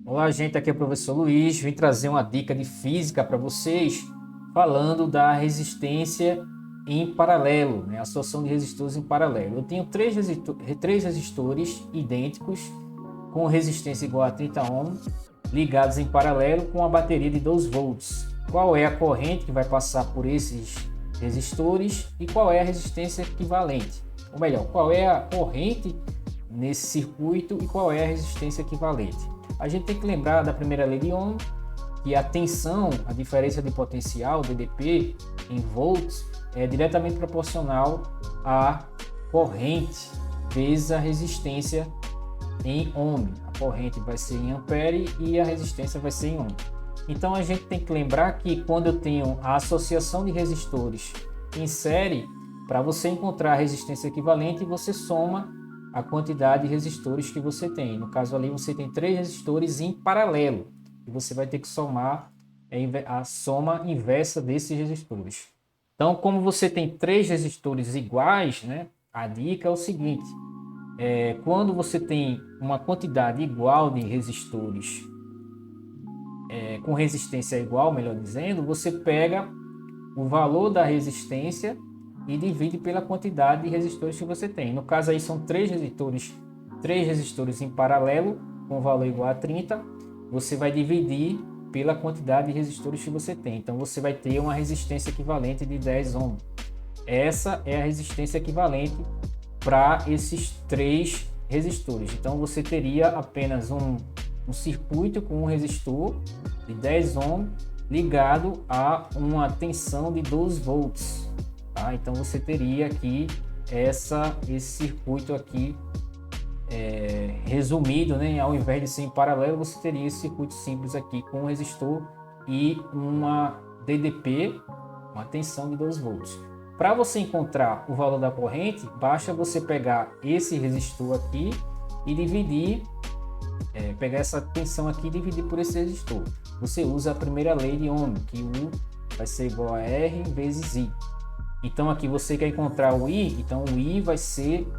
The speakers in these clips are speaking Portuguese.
Olá, gente, aqui é o professor Luiz. Vim trazer uma dica de física para vocês, falando da resistência em paralelo, né? A associação de resistores em paralelo. Eu tenho três resistores idênticos com resistência igual a 30 ohms, ligados em paralelo com uma bateria de 12 volts. Qual é a corrente que vai passar por esses resistores e qual é a resistência equivalente? Ou melhor, qual é a corrente nesse circuito e qual é a resistência equivalente? A gente tem que lembrar da primeira lei de Ohm, que a tensão, a diferença de potencial, DDP, em volts, é diretamente proporcional à corrente vezes a resistência em ohm. A corrente vai ser em ampere e a resistência vai ser em ohm. Então a gente tem que lembrar que quando eu tenho a associação de resistores em série, para você encontrar a resistência equivalente, você soma a quantidade de resistores que você tem. No caso ali, você tem 3 resistores em paralelo. E você vai ter que somar a soma inversa desses resistores. Então, como você tem 3 resistores iguais, né, a dica é o seguinte. Quando você tem uma quantidade igual de resistores, com resistência igual, melhor dizendo, você pega o valor da resistência e divide pela quantidade de resistores que você tem. No caso aí são 3 resistores em paralelo com valor igual a 30. Você vai dividir pela quantidade de resistores que você tem. Então você vai ter uma resistência equivalente de 10 ohms. Essa é a resistência equivalente para esses 3 resistores. Então você teria apenas um circuito com um resistor de 10 ohms ligado a uma tensão de 12 volts. Tá? Então você teria aqui esse circuito aqui resumido, né? Ao invés de ser em paralelo, você teria esse circuito simples aqui com um resistor e uma DDP, uma tensão de 12 volts. Para você encontrar o valor da corrente, basta você pegar esse resistor aqui e dividir, pegar essa tensão aqui e dividir por esse resistor. Você usa a primeira lei de Ohm, que U vai ser igual a R vezes I. Então aqui você quer encontrar o I, então o I vai ser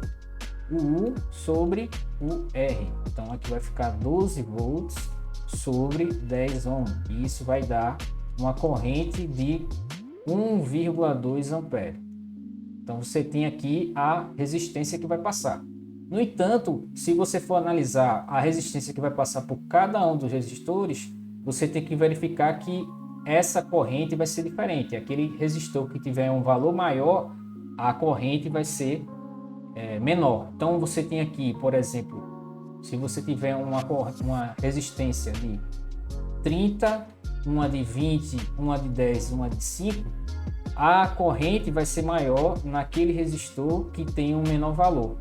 o U sobre o R. Então aqui vai ficar 12 volts sobre 10 ohms. E isso vai dar uma corrente de 1,2 ampere. Então você tem aqui a resistência que vai passar. No entanto, se você for analisar a resistência que vai passar por cada um dos resistores, você tem que verificar que essa corrente vai ser diferente. Aquele resistor que tiver um valor maior, a corrente vai ser menor. Então você tem aqui, por exemplo, se você tiver uma resistência de 30, uma de 20, uma de 10, uma de 5, a corrente vai ser maior naquele resistor que tem um menor valor.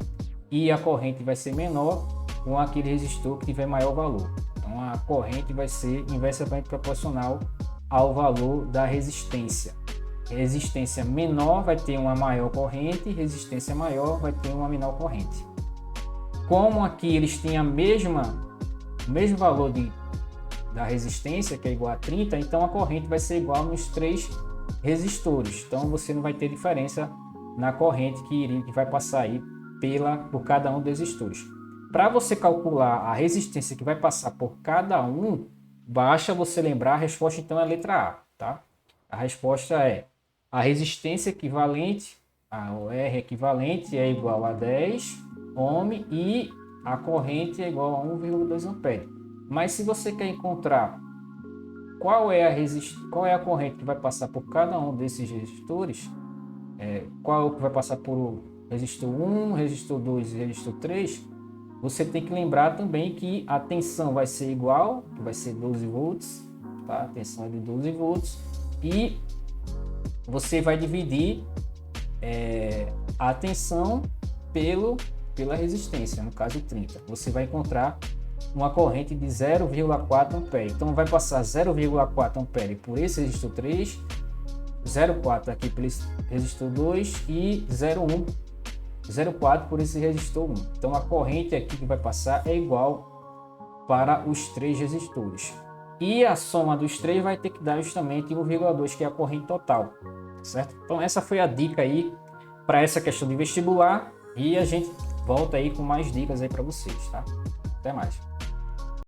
E a corrente vai ser menor com aquele resistor que tiver maior valor. Então a corrente vai ser inversamente proporcional ao valor da resistência. Resistência menor vai ter uma maior corrente, resistência maior vai ter uma menor corrente. Como aqui eles têm o mesmo valor da resistência, que é igual a 30, então a corrente vai ser igual nos 3 resistores. Então você não vai ter diferença na corrente que vai passar aí por cada um dos resistores. Para você calcular a resistência que vai passar por cada um, basta você lembrar, a resposta então é a letra A, tá? A resposta é a resistência equivalente, o R equivalente é igual a 10 ohm e a corrente é igual a 1,2 ampere. Mas se você quer encontrar qual é a corrente que vai passar por cada um desses resistores, qual que vai passar por resistor 1, resistor 2 e resistor 3, você tem que lembrar também que a tensão vai ser igual, que vai ser 12 volts, tá? A tensão é de 12 volts e você vai dividir a tensão pela resistência, no caso 30. Você vai encontrar uma corrente de 0,4 ampere. Então vai passar 0,4 ampere por esse resistor 3, 0,4 aqui pelo resistor 2 e 0,4 por esse resistor 1. Então a corrente aqui que vai passar é igual para os 3 resistores. E a soma dos 3 vai ter que dar justamente 1,2, que é a corrente total, certo? Então essa foi a dica aí para essa questão de vestibular e a gente volta aí com mais dicas aí para vocês, tá? Até mais.